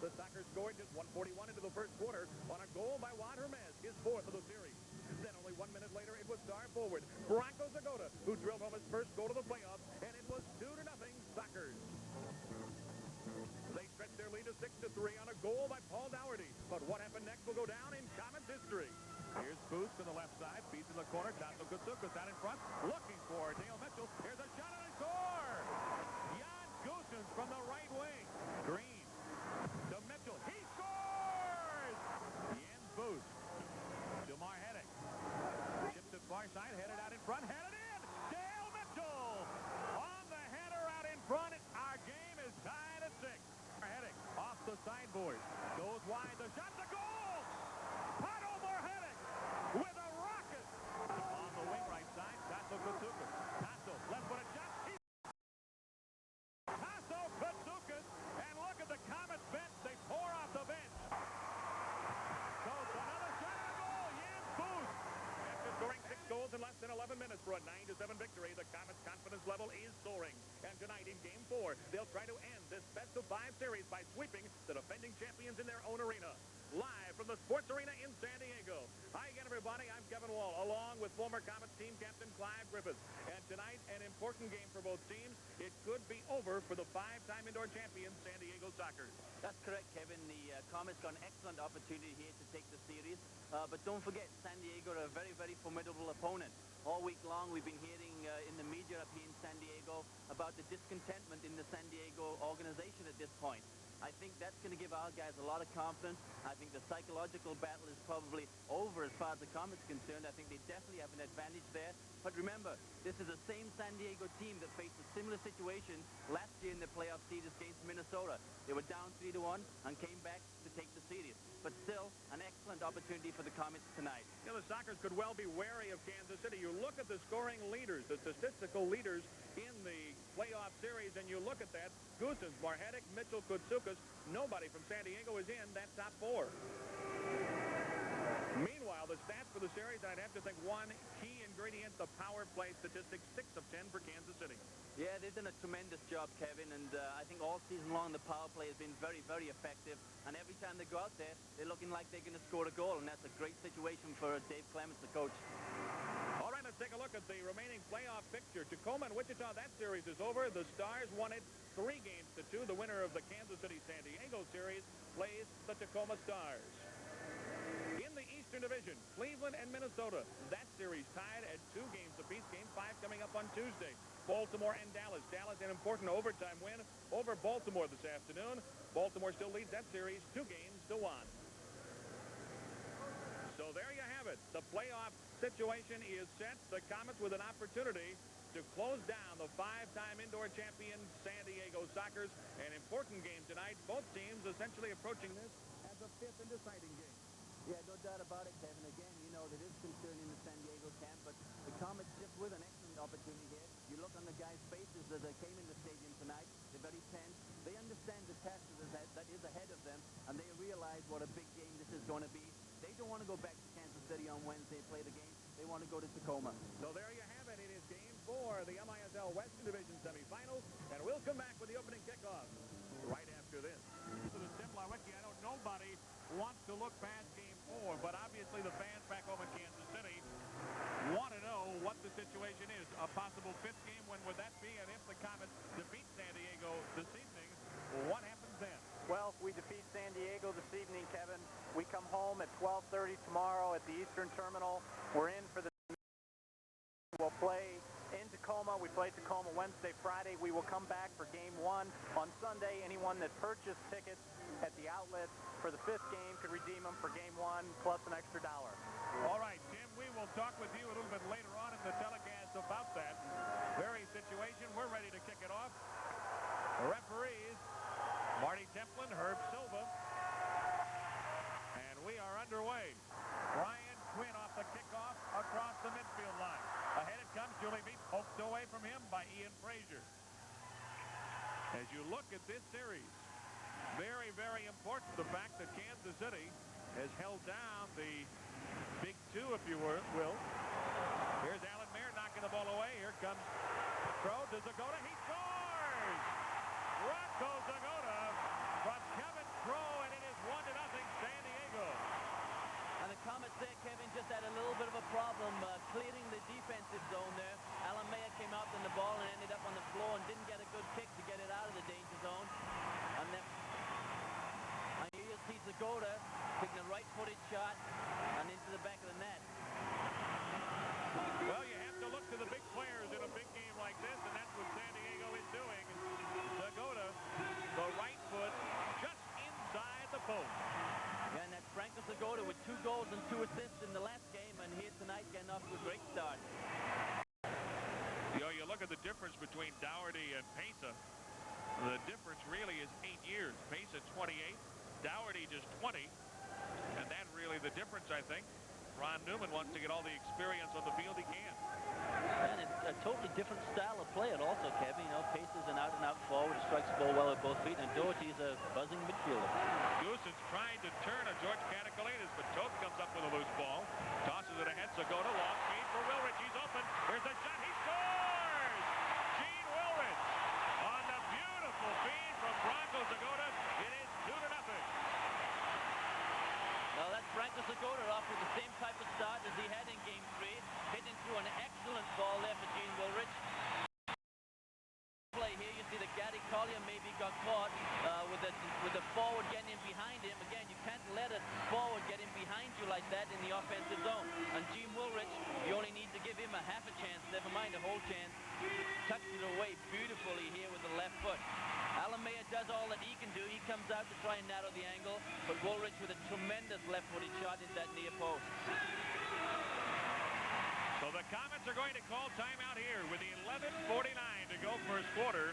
The Sockers scored just 1:41 into the first quarter on a goal by Juan Hermes, his fourth of the series. Then only 1 minute later, it was star forward Bronco Zagota who drilled home his first goal of the playoffs, and it was 2-0 Sockers. They stretched their lead to 6-3 on a goal by Paul Dougherty. But what happened next will go down in Comets history. Here's Booth to the left side, feeds in the corner. Tasso Kutsukas out in front, looking for Dale Mitchell. Here's a shot and a score! Jan Goossens from the right wing. Green to Mitchell. He scores! Jens Booth to Marhedik. Chipped to far side, headed out in front, headed in! Dale Mitchell on the header out in front. Our game is tied at 6. Marhedik off the sideboard. Goes wide. The shot's a goal! Pato Marhedik with a rocket on the wing right side. Tasso Kutsukas. Tasso left-footed shot. Tasso Kutsukas, and look at the Comets bench. They pour off the bench. So another shot and a goal. Jens Booth. After scoring 6 goals in less than 11 minutes for a 9-7 victory, the Comets' confidence level is soaring. And tonight in Game 4, they'll try to end this best-of-5 series by sweeping the defending champions in their own arena. Live from the Sports Arena in San Diego. Hi again, everybody. I'm Kevin Wall, along with former Comets team captain Clive Griffiths. And tonight, an important game for both teams. It could be over for the 5-time indoor champions, San Diego Sockers. That's correct, Kevin. The Comets got an excellent opportunity here to take the series. But don't forget, San Diego are a very, very formidable opponent. All week long, we've been hearing in the media up here in San Diego about the discontentment in the San Diego organization at this point. I think that's going to give our guys a lot of confidence. I think the psychological battle is probably over as far as the Comets are concerned. I think they definitely have an advantage there. But remember, this is the same San Diego team that faced a similar situation last year in the playoff series against Minnesota. They were down 3-1 and came back to take the series. But still, an excellent opportunity for the Comets tonight. You know, the Sockers could well be wary of Kansas City. You look at the scoring leaders, the statistical leaders in the playoff series, and you look at that. Goossens, Marhedik, Mitchell, Kutsukas, nobody from San Diego is in that top 4. Meanwhile, the stats for the series, I'd have to think one key ingredient, the power play statistics, 6 of 10 for Kansas City. Yeah, they've done a tremendous job, Kevin, and I think all season long the power play has been very, very effective. And every time they go out there, they're looking like they're going to score a goal, and that's a great situation for Dave Clements, the coach. All right, let's take a look at the remaining playoff picture. Tacoma and Wichita, that series is over. The Stars won it 3-2. The winner of the Kansas City-San Diego series plays the Tacoma Stars. In the Eastern Division, Cleveland and Minnesota. That series tied at 2 games apiece. Game 5 coming up on Tuesday. Baltimore and Dallas. Dallas an important overtime win over Baltimore this afternoon. Baltimore still leads that series 2-1. So there you have it. The playoff situation is set. The Comets with an opportunity to close down the 5-time indoor champion San Diego Sockers. An important game tonight. Both teams essentially approaching this as a 5th and deciding game. Yeah, no doubt about it, Kevin. Again, you know, there is concern in the San Diego camp, but the Comets just with an excellent opportunity here. You look on the guys' faces as they came in the stadium tonight. They're very tense. They understand the task that is ahead of them, and they realize what a big game this is going to be. They don't want to go back to Kansas City on Wednesday and play the game. They want to go to Tacoma. So there you have it. It is Game 4, the MISL Western Division semifinals, and we'll come back with the opening kickoff right after this. To the Tim Leiweke, I know nobody wants to look past Game 4, but obviously the fans back home in Kansas City want to know what the situation is. A possible 5th game, when would that be? And if the Comets defeat San Diego this evening, what happens then? Well, if we defeat San Diego this evening, Kevin, we come home at 12:30 tomorrow at the Eastern Terminal. We're in for the... We'll play in Tacoma. We play Tacoma Wednesday, Friday. We will come back for Game 1 on Sunday. Anyone that purchased tickets at the outlet for the 5th game could redeem them for Game 1 plus an extra $1. All right, Tim, we will talk with you a little bit later on in the telecast about that very situation. We're ready to kick it off. The referees, Marty Templin, Herb Silva, and we are underway. Brian Quinn off the kickoff across the midfield line. Ahead it comes. Julie Beat poked away from him by Ian Frazier. As you look at this series, very, very important, the fact that Kansas City has held down the Big Two, if you will. Here's Alan Mayer knocking the ball away. Here comes Crow to Zagota. He scores! Rocco Zagota from Kevin Crow shot and into the back of the net. Well, you have to look to the big players in a big game like this, and that's what San Diego is doing. Zgoda, the right foot, just inside the post. Yeah, and that's Franco Zgoda with 2 goals and 2 assists in the last game, and here tonight getting off to a great start. You know, you look at the difference between Dougherty and Pesa. The difference really is 8 years. Pesa 28, Dougherty just 20, and that really the difference, I think. Ron Newman wants to get all the experience on the field he can. And it's a totally different style of play. It also, Kevin, you know, Pesa's an out-and-out forward, strikes the ball well with both feet, and Dougherty's a buzzing midfielder. Goosen's trying to turn a George Katakalitis, but Toth comes up with a loose ball, tosses it ahead. Zgoda, long feed for Wilrich. He's open. Here's a shot. He scores! Gene Wilrich on the beautiful feed from Franco Zgoda. It is 2-0. Now that's Franco Zgoda off with the same type of start as he had in Game 3, hitting through an excellent ball there for Gene Wilrich. Play here, you see that Gary Collier maybe got caught with the forward getting in behind him. Again, you can't let a forward get in behind you like that in the offensive zone. And Gene Wilrich, you only need to give him a half a chance, never mind a whole chance. Tucks it away beautifully here with the left foot. Alamea does all that he can do. He comes out to try and narrow the angle, but Wilrich with a tremendous left-footed shot into that near post. So the Comets are going to call timeout here with 11:49 to go first quarter.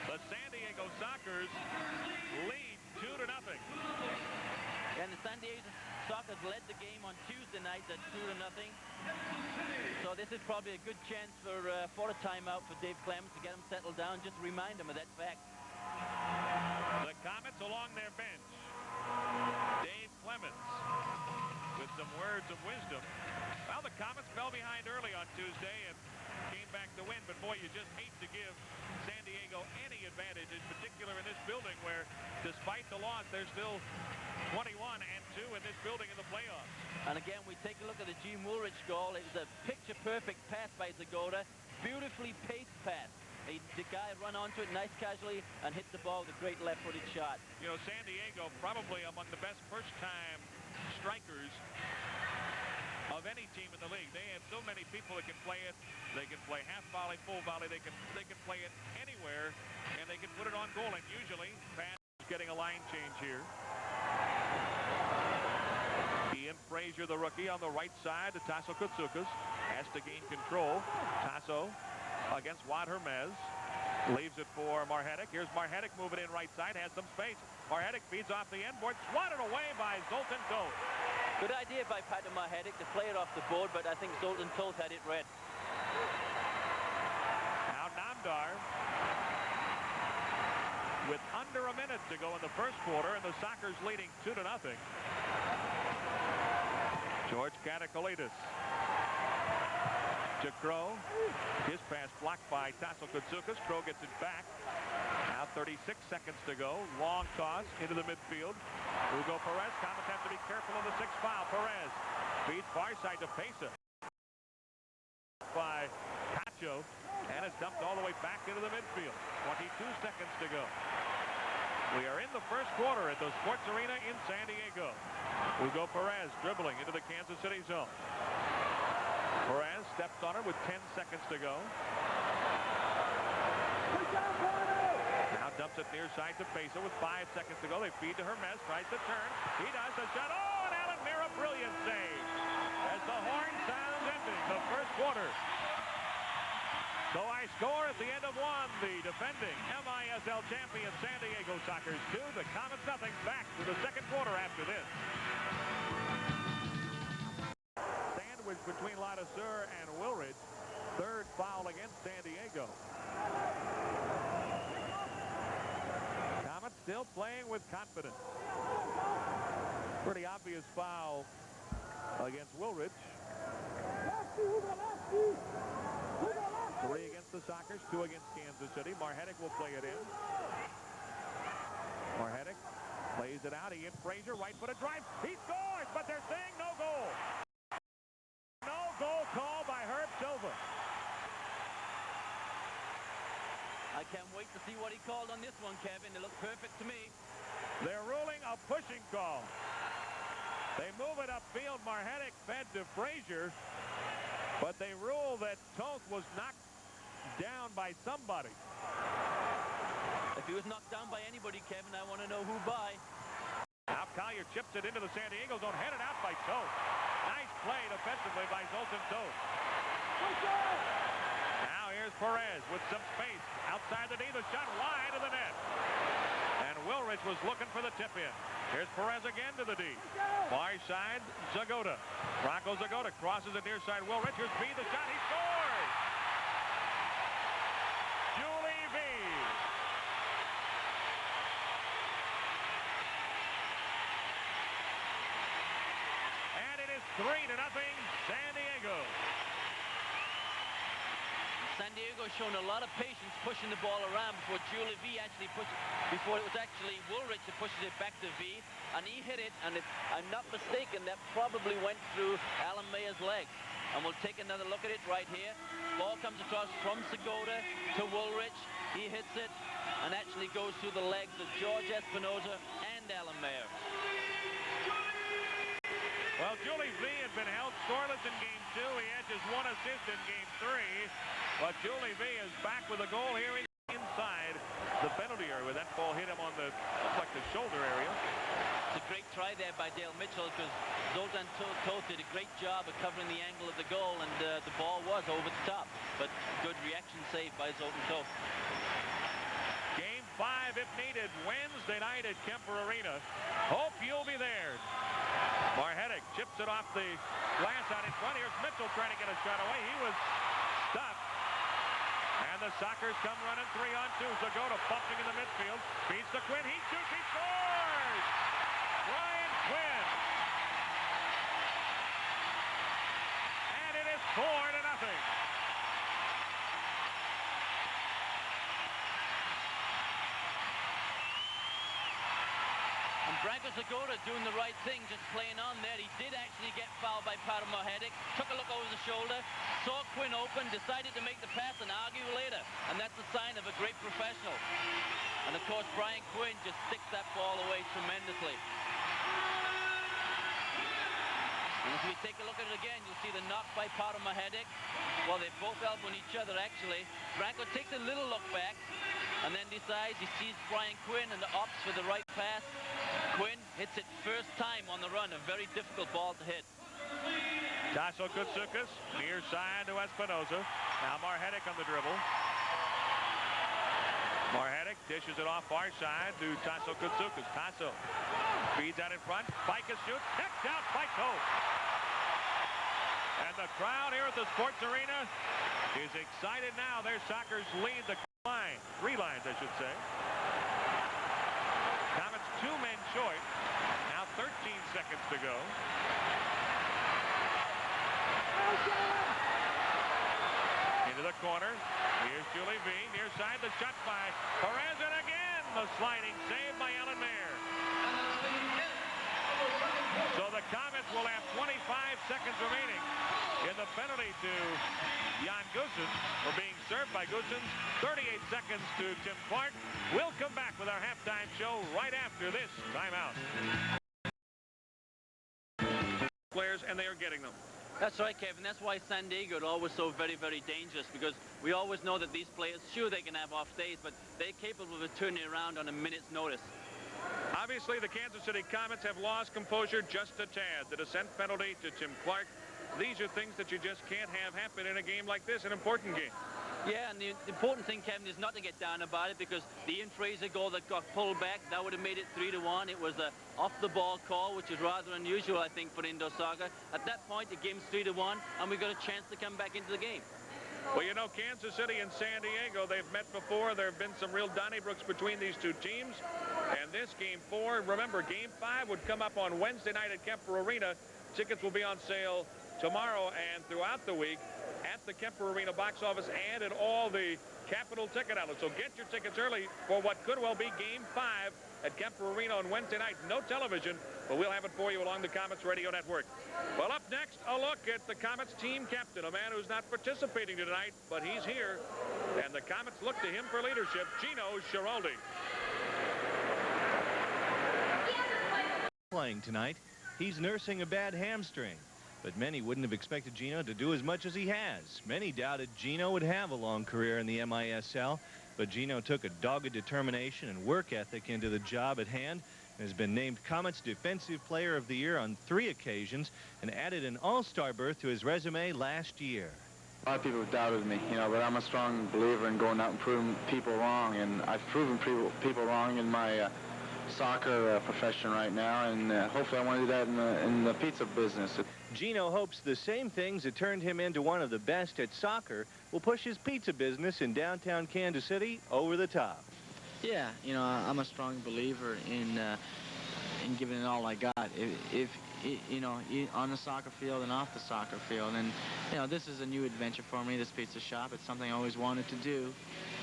The San Diego Sockers lead 2-0. And the San Diego Sockers led the game on Tuesday night at 2-0. So this is probably a good chance for a timeout for Dave Clements to get him settled down, just remind him of that fact. The Comets along their bench. Dave Clements with some words of wisdom. Well, the Comets fell behind early on Tuesday and came back to win, but boy, you just hate to give San Diego any advantage, in particular in this building where, despite the loss, they're still 21-2 in this building in the playoffs. And again, we take a look at the Gene Wilrich goal. It was a picture-perfect pass by Zgoda, beautifully paced pass. The guy run onto it, nice casually, and hit the ball with a great left-footed shot. You know, San Diego probably among the best first-time strikers of any team in the league. They have so many people that can play it. They can play half volley, full volley. They can play it anywhere, and they can put it on goal. And usually, Pat is getting a line change here. Ian Frazier, the rookie, on the right side to Tasso Koutsoukas. Has to gain control. Tasso against Juan Hermes. Leaves it for Marhetic. Here's Marhetic moving in right side. Has some space. Marhetic feeds off the end board. Swatted away by Zoltan Toth. Good idea by Pato Marhetic to play it off the board, but I think Zoltan Toth had it read. Now Namdar with under a minute to go in the first quarter, and the Sockers leading 2-0. George Katakalitis to Crow. His pass blocked by Tasso Koutsoukas. Crow gets it back. Now 36 seconds to go. Long toss into the midfield. Hugo Perez. Comets have to be careful of the 6th foul. Perez feeds far side to Pesa. By Cacho. And it's dumped all the way back into the midfield. 22 seconds to go. We are in the first quarter at the Sports Arena in San Diego. Hugo Perez dribbling into the Kansas City zone. Perez steps on it with 10 seconds to go. Now dumps it near side to Pesa with 5 seconds to go. They feed to Hermes, tries to turn. He does a shot. Oh, and Alan Mira, brilliant save. As the horn sounds ending the first quarter. So I score at the end of one. The defending MISL champion San Diego Sockers 2. The Comets nothing. Back to the second quarter after this. Sandwich between Ladouceur and Wilrich. Third foul against San Diego. Comets still playing with confidence. Pretty obvious foul against Wilrich. 3 against the Sockers, 2 against Kansas City. Marhetic will play it in. Marhetic plays it out. Ian Frazier, right-footed drive. He scores, but they're saying no goal. No goal call by Herb Silva. I can't wait to see what he called on this one, Kevin. It looked perfect to me. They're ruling a pushing call. They move it upfield. Marhetic fed to Frazier, but they rule that Toth was knocked down by somebody. If he was knocked down by anybody, Kevin, I want to know who by. Now Collier chips it into the San Diego zone, headed out by Toth. Nice play defensively by Zoltan Toth. Now here's Perez with some space outside the D. The shot wide of the net. And Wilrich was looking for the tip in. Here's Perez again to the D. Far side, Zagota. Rocco Zagota crosses it near side. Wilrich, here's B. The shot. He scores! Julie V. And it is 3-0 San Diego. San Diego shown a lot of patience pushing the ball around before Julie V actually before it was actually Woolrich that pushes it back to V, and he hit it, and if I'm not mistaken, that probably went through Alan Mayer's legs. And we'll take another look at it right here. Ball comes across from Segota to Woolrich. He hits it, and actually goes through the legs of George Espinoza and Alan Mayer. Well, Julie V had been held scoreless in Game 2. He had just 1 assist in Game 3. But Julie V is back with a goal here inside the penalty area. That ball hit him on the, looks like the shoulder area. It's a great try there by Dale Mitchell, because Zoltan Toth did a great job of covering the angle of the goal, and the ball was over the top. But good reaction save by Zoltan Toth. Game 5, if needed, Wednesday night at Kemper Arena. Hope you'll be there. Marhetic chips it off the glass out in front. Here's Mitchell trying to get a shot away. He was stuck. And the Sockers come running 3-on-2. Zagota bumping in the midfield. Beats to Quinn. He shoots. He scores! Brian Quinn. And it is 4-0. Branko Segota doing the right thing, just playing on there. He did actually get fouled by Marhetic. Took a look over the shoulder, saw Quinn open, decided to make the pass and argue later. And that's a sign of a great professional. And of course, Brian Quinn just sticks that ball away tremendously. And if we take a look at it again, you'll see the knock by Marhetic. Well, they're both elbowing each other, actually. Branko takes a little look back and then decides he sees Brian Quinn and opts for the right pass. Quinn hits it first time on the run. A very difficult ball to hit. Tasso Koutsoukas near side to Espinoza. Now Marhetic on the dribble. Marhetic dishes it off far side to Tasso Koutsoukas. Tasso feeds out in front. Bicas shoots. Kicked out by Toth. And the crowd here at the Sports Arena is excited now. Their Sockers lead the line. 3 lines, I should say. Comets 2 men short. Now 13 seconds to go. Into the corner. Here's Julie V. Near side, the shot by Perez, and again the sliding save by Alan Mayer. So the Comets will have 25 seconds remaining in the penalty to Jan Goossens for being served by Goossens. 38 seconds to Tim Clark. We'll come back with our halftime show right after this timeout. Players, and they are getting them. That's right, Kevin. That's why San Diego is always so very, very dangerous, because we always know that these players, sure, they can have off days, but they're capable of turning around on a minute's notice. Obviously, the Kansas City Comets have lost composure just a tad. The descent penalty to Tim Clark. These are things that you just can't have happen in a game like this, an important game. Yeah, and the important thing, Kevin, is not to get down about it, because the Ian Fraser goal that got pulled back, that would have made it 3-1. It was a off-the-ball call, which is rather unusual, I think, for Indo Soccer. At that point, the game's 3-1, and we got a chance to come back into the game. Well, you know, Kansas City and San Diego, they've met before. There have been some real Donnybrooks between these two teams. And this Game 4, remember, Game 5 would come up on Wednesday night at Kemper Arena. Tickets will be on sale tomorrow and throughout the week at the Kemper Arena box office and at all the Capital ticket outlets. So get your tickets early for what could well be Game 5 at Kemper Arena on Wednesday night. No television, but we'll have it for you along the Comets Radio Network. Well, up next, a look at the Comets team captain, a man who's not participating tonight, but he's here, and the Comets look to him for leadership, Gino Schiraldi. Playing tonight, He's nursing a bad hamstring. But many wouldn't have expected Gino to do as much as he has. Many doubted Gino would have a long career in the MISL, but Gino took a dogged determination and work ethic into the job at hand and has been named Comets Defensive Player of the Year on 3 occasions and added an all-star berth to his resume last year. A lot of people have doubted me, but I'm a strong believer in going out and proving people wrong, and I've proven people wrong in my soccer profession right now, and hopefully I want to do that in the pizza business. Gino hopes the same things that turned him into one of the best at soccer will push his pizza business in downtown Kansas City over the top. Yeah, I'm a strong believer in giving it all I got. If on the soccer field and off the soccer field, and this is a new adventure for me. This pizza shop. It's something I always wanted to do,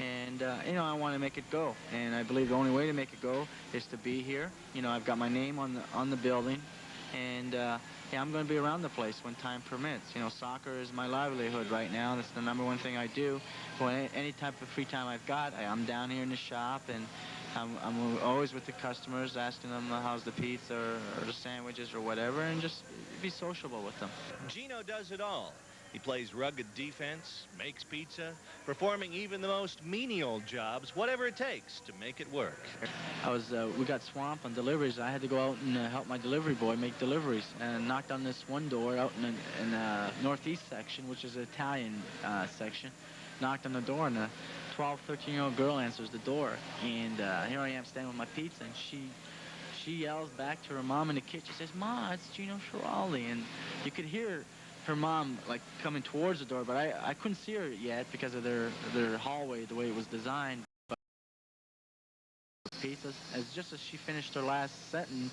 and I want to make it go. And I believe the only way to make it go is to be here. I've got my name on the building, and yeah, I'm going to be around the place when time permits. Soccer is my livelihood right now. That's the #1 thing I do. So any type of free time I've got, I'm down here in the shop, and I'm always with the customers, asking them how's the pizza or the sandwiches or whatever, and just be sociable with them. Gino does it all. He plays rugged defense, makes pizza, performing even the most menial jobs, whatever it takes to make it work. We got swamped on deliveries. I had to go out and help my delivery boy make deliveries, and knocked on this one door out in the northeast section, which is the Italian section. Knocked on the door, and a 12, 13-year-old girl answers the door, and here I am standing with my pizza, and she yells back to her mom in the kitchen. She says, "Ma, it's Gino Schiraldi," and you could hear her mom like coming towards the door, but I couldn't see her yet because of their hallway, the way it was designed. But pizzas, just as she finished her last sentence,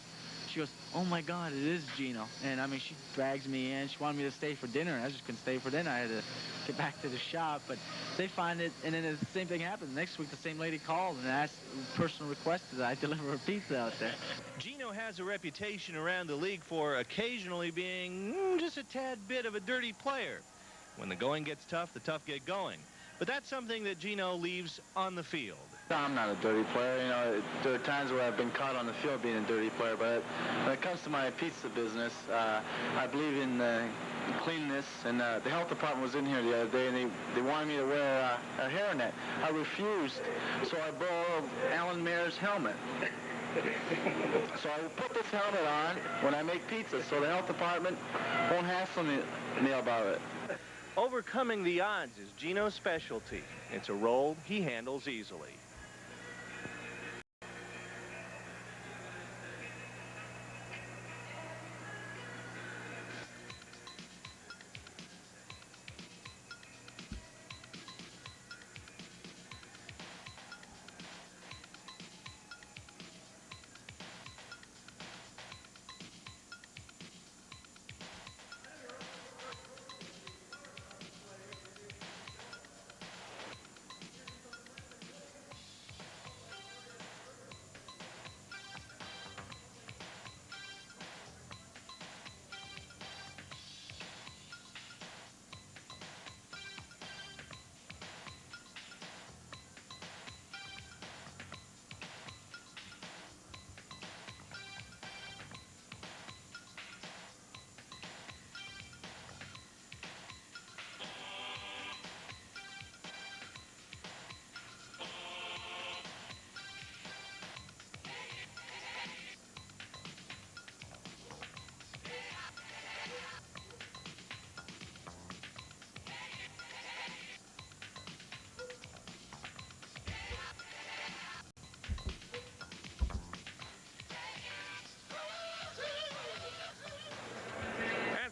she goes, "Oh my God, it is Gino." And I mean, she drags me in. She wanted me to stay for dinner. I just couldn't stay for dinner. I had to get back to the shop. But they find it, and then the same thing happened. Next week, the same lady called and asked, personal requested that I deliver her pizza out there. Gino has a reputation around the league for occasionally being just a tad bit of a dirty player. When the going gets tough, the tough get going. But that's something that Gino leaves on the field. I'm not a dirty player. There are times where I've been caught on the field being a dirty player, but when it comes to my pizza business, I believe in cleanness, and the health department was in here the other day, and they wanted me to wear a hairnet. I refused, so I borrowed Alan Mayer's helmet. So I will put this helmet on when I make pizza, so the health department won't hassle me about it. Overcoming the odds is Gino's specialty. It's a role he handles easily.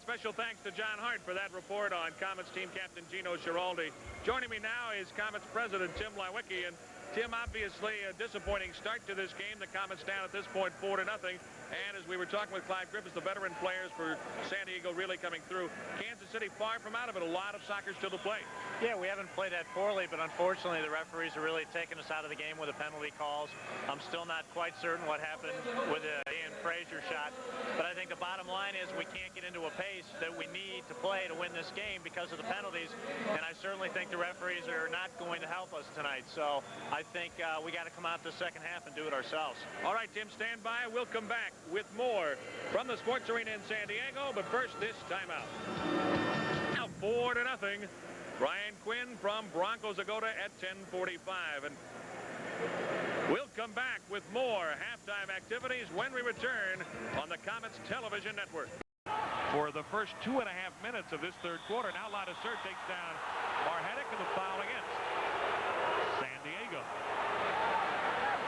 Special thanks to John Hart for that report on Comets team captain Gino Geraldi. Joining me now is Comets president Tim Leiweke. And Tim, obviously a disappointing start to this game. The Comets down at this point 4-0. And as we were talking with Clyde Griffiths, the veteran players for San Diego really coming through. Kansas City far from out of it. A lot of soccer still to play. Yeah, we haven't played that poorly, but unfortunately the referees are really taking us out of the game with the penalty calls. I'm still not quite certain what happened with the Frazier shot. But I think the bottom line is we can't get into a pace that we need to play to win this game because of the penalties. And I certainly think the referees are not going to help us tonight. So I think we got to come out the second half and do it ourselves. All right, Tim, stand by. We'll come back with more from the Sports Arena in San Diego. But first, this timeout. Now 4-0. Brian Quinn from Broncos Agota at 10:45. And we'll come back with more halftime activities when we return on the Comets television network. For the first 2.5 minutes of this third quarter, now Ladouceur takes down Marhetic and the foul against San Diego.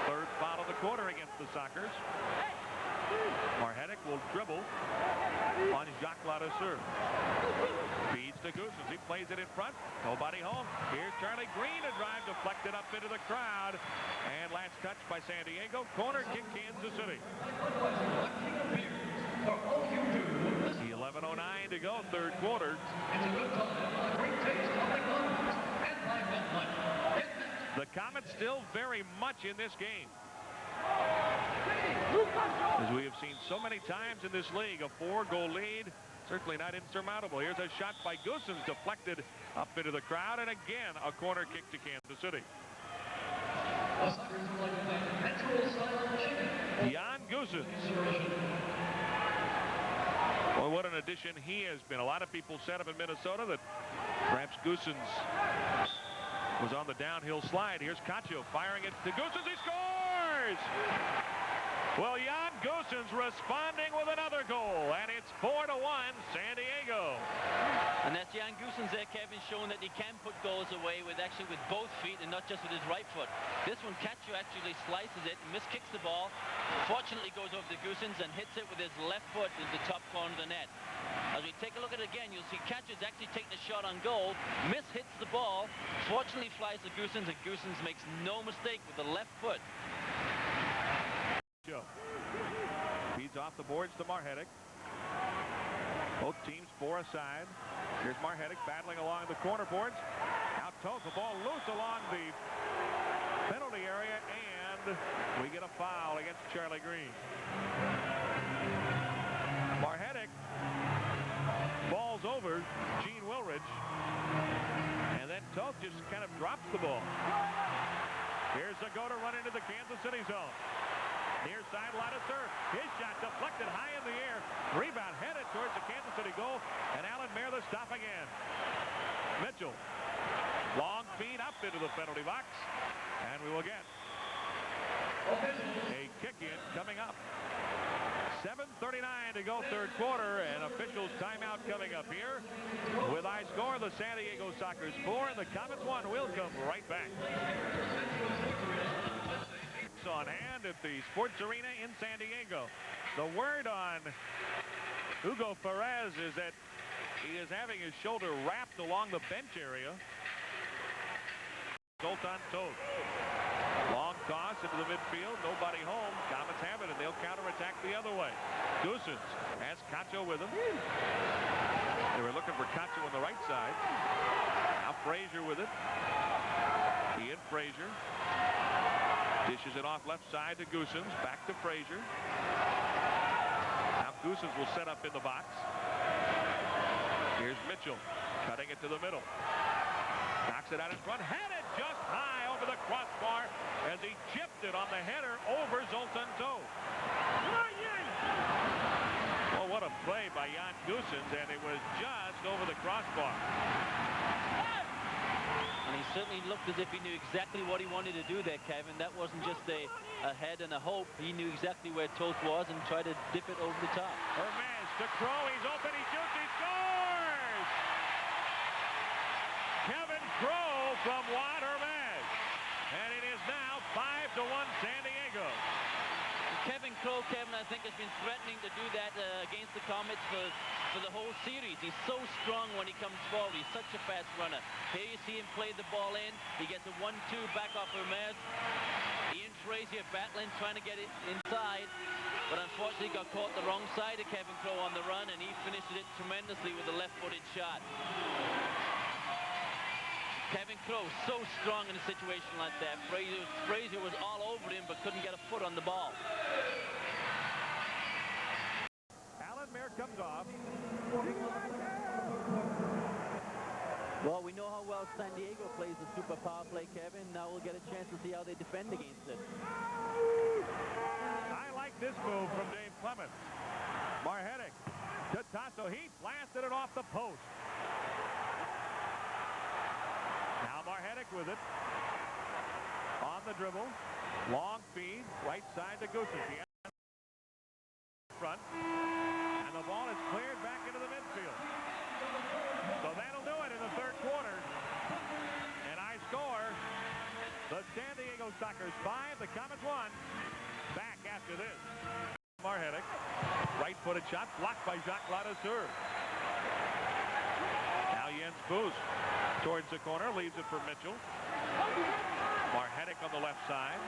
Third foul of the quarter against the Sockers. Marhetic will dribble on Jacques Ladouceur. Feeds to Goossens. He plays it in front. Nobody home. Here's Charlie Green. A drive deflected up into the crowd. And last touch by San Diego. Corner kick Kansas City. 11:09 to go, third quarter. The Comets still very much in this game. As we have seen so many times in this league, a 4-goal lead, certainly not insurmountable. Here's a shot by Goossens, deflected up into the crowd, and again a corner kick to Kansas City. Jan Goossens. Well, what an addition he has been. A lot of people said up in Minnesota that perhaps Goossens was on the downhill slide. Here's Cacho firing it to Goossens. He scores! Well, Jan Goossens responding with another goal, and it's 4-1 San Diego. And that's Jan Goossens there, Kevin, showing that he can put goals away with both feet and not just with his right foot. This one, Cacho actually slices it, miskicks the ball, fortunately goes over to Goossens and hits it with his left foot in the top corner of the net. As we take a look at it again, you'll see Cacho's actually taking a shot on goal, hits the ball, fortunately flies to Goossens, and Goossens makes no mistake with the left foot. Feeds off the boards to Marhetic. Both teams 4 aside. Here's Marhetic battling along the corner boards. Now Toth, the ball loose along the penalty area, and we get a foul against Charlie Green. Marhetic falls over Gene Wilridge, and then Toth just kind of drops the ball. Here's Agota run into the Kansas City zone. Near side, Ladouceur. His shot deflected high in the air. Rebound headed towards the Kansas City goal. And Alan Mayer the stop again. Mitchell. Long feed up into the penalty box. And we will get a kick-in coming up. 7:39 to go, third quarter. And officials timeout coming up here. With high score, the San Diego Sockers 4 and the Comets 1. We'll come right back. On hand at the Sports Arena in San Diego. The word on Hugo Perez is that he is having his shoulder wrapped along the bench area. Zoltan Toth. Long toss into the midfield. Nobody home. Comets have it, and they'll counterattack the other way. Goossens has Cacho with him. They were looking for Cacho on the right side. Now Frazier with it. Ian Frazier. Dishes it off left side to Goossens. Back to Frazier. Now Goossens will set up in the box. Here's Mitchell. Cutting it to the middle. Knocks it out in front. Headed just high over the crossbar as he chipped it on the header over Zoltan Toth. Oh, what a play by Jan Goossens, and it was just over the crossbar. And he certainly looked as if he knew exactly what he wanted to do there, Kevin. That wasn't just a head and a hope. He knew exactly where Toth was and tried to dip it over the top. Hermes to Crow. He's open. He shoots. He scores! Kevin Crow from Juan Hermes. And it is now 5-1 San Diego. Kevin Crow, I think, has been threatening to do that against the Comets for the whole series. He's so strong when he comes forward. He's such a fast runner. Here you see him play the ball in. He gets a 1-2 back off Hermes. Ian Frazier battling, trying to get it inside. But unfortunately got caught the wrong side of Kevin Crow on the run, and he finishes it tremendously with a left-footed shot. Kevin Crow so strong in a situation like that. Frazier was all over him but couldn't get a foot on the ball. comes off. Well, we know how well San Diego plays the super power play, Kevin. Now we'll get a chance to see how they defend against it. I like this move from Dave Clements. Marhetic to Tasso. He blasted it off the post. Now Marhetic with it. On the dribble. Long feed. Right side to Goosen. Front. And the ball is cleared back into the midfield. So that'll do it in the third quarter. And I score. The San Diego Sockers 5. The Comets 1. Back after this. Marhetic. Right-footed shot blocked by Jacques Ladouceur. Now Jens Boost towards the corner. Leaves it for Mitchell. Marhetic on the left side.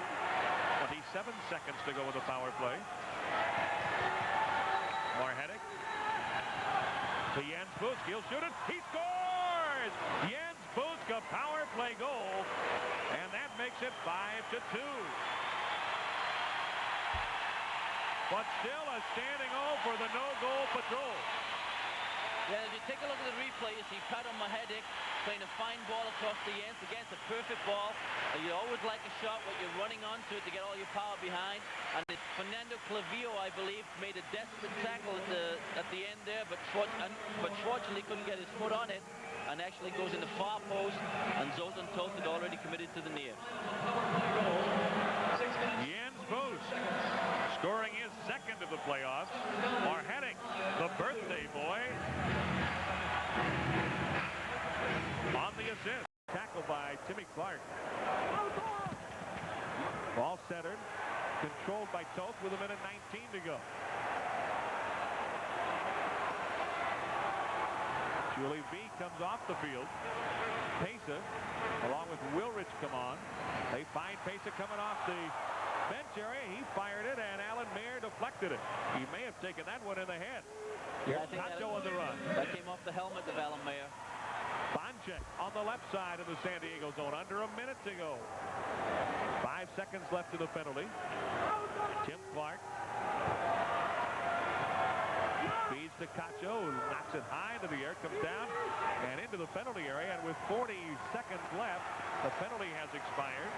27 seconds to go with the power play. Marhetic to Jens Boost. He'll shoot it. He scores! Jens Boost, a power play goal. And that makes it 5-2. But still a standing O for the no-goal patrol. Yeah, if you take a look at the replay, you see Pat on Marhetic playing a fine ball across the Jens. Again, it's a perfect ball. You always like a shot where you're running onto it to get all your power behind. And it's Fernando Clavillo, I believe, made a desperate tackle at the end there, but fortunately couldn't get his foot on it, and actually goes in the far post, and Zoltan Toth had already committed to the near. Jens Boost scoring his second of the playoffs. Marhetic, the birthday boy, on the assist. Tackle by Timmy Clark. Ball centered, controlled by Toth with 1:19 to go. Julie B comes off the field. Pesa, along with Wilrich, come on. They find Pesa coming off the bench area. He fired it, and Alan Mayer deflected it. He may have taken that one in the head. Yeah, I think Tacho on the run. That came off the helmet of Alan Mayer. Bonchek on the left side of the San Diego zone. Under a minute to go. 5 seconds left to the penalty. Tim Clark feeds to Cacho, who knocks it high into the air, comes down and into the penalty area. And with 40 seconds left, the penalty has expired.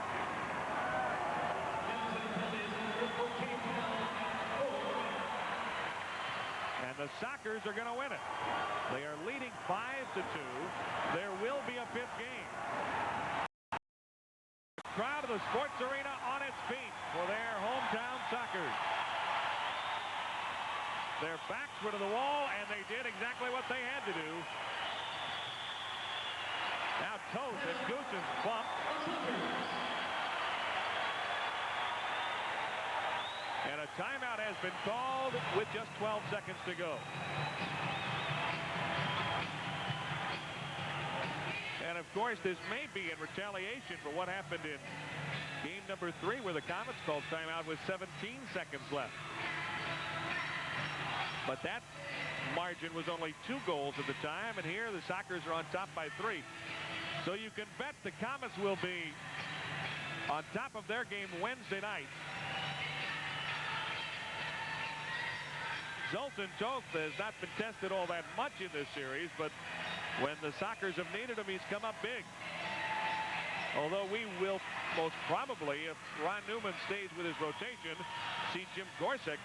And the Sockers are going to win it. They are leading 5-2. There will be a 5th game. The crowd of the sports arena on its feet for their hometown Sockers. Their backs were to the wall, and they did exactly what they had to do. Now Toth and Goosen's bump. And a timeout has been called with just 12 seconds to go. And of course, this may be in retaliation for what happened in game number 3, where the Comets called timeout with 17 seconds left. But that margin was only 2 goals at the time, and here the Sockers are on top by 3. So you can bet the Comets will be on top of their game Wednesday night. Zoltan Toth has not been tested all that much in this series, but when the Sockers have needed him, he's come up big. Although we will most probably, if Ron Newman stays with his rotation, see Jim Gorsuch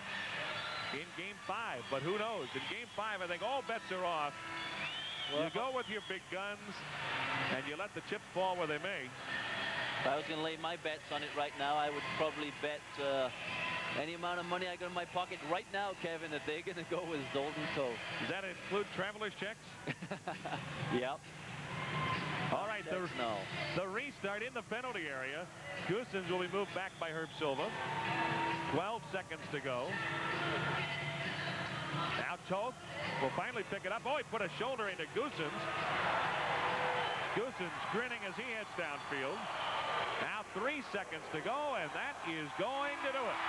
in game 5. But who knows? In game 5, I think all bets are off. Well, you go with your big guns, and you let the chips fall where they may. If I was going to lay my bets on it right now, I would probably bet any amount of money I got in my pocket right now, Kevin, that they're going to go with Zoltan Toth. Does that include traveler's checks? Yep. All right, the restart in the penalty area. Goosen's will be moved back by Herb Silva. 12 seconds to go. Now Toth will finally pick it up. Oh, he put a shoulder into Goosen's. Goosen's grinning as he heads downfield. Now 3 seconds to go, and that is going to do it.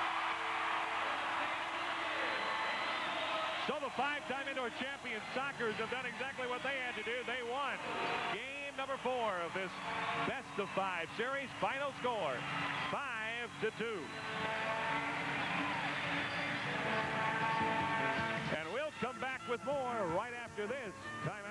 So the 5-time indoor champion Sockers have done exactly what they had to do. They won game number 4 of this best-of-5 series. Final score, 5-2. And we'll come back more right after this. Time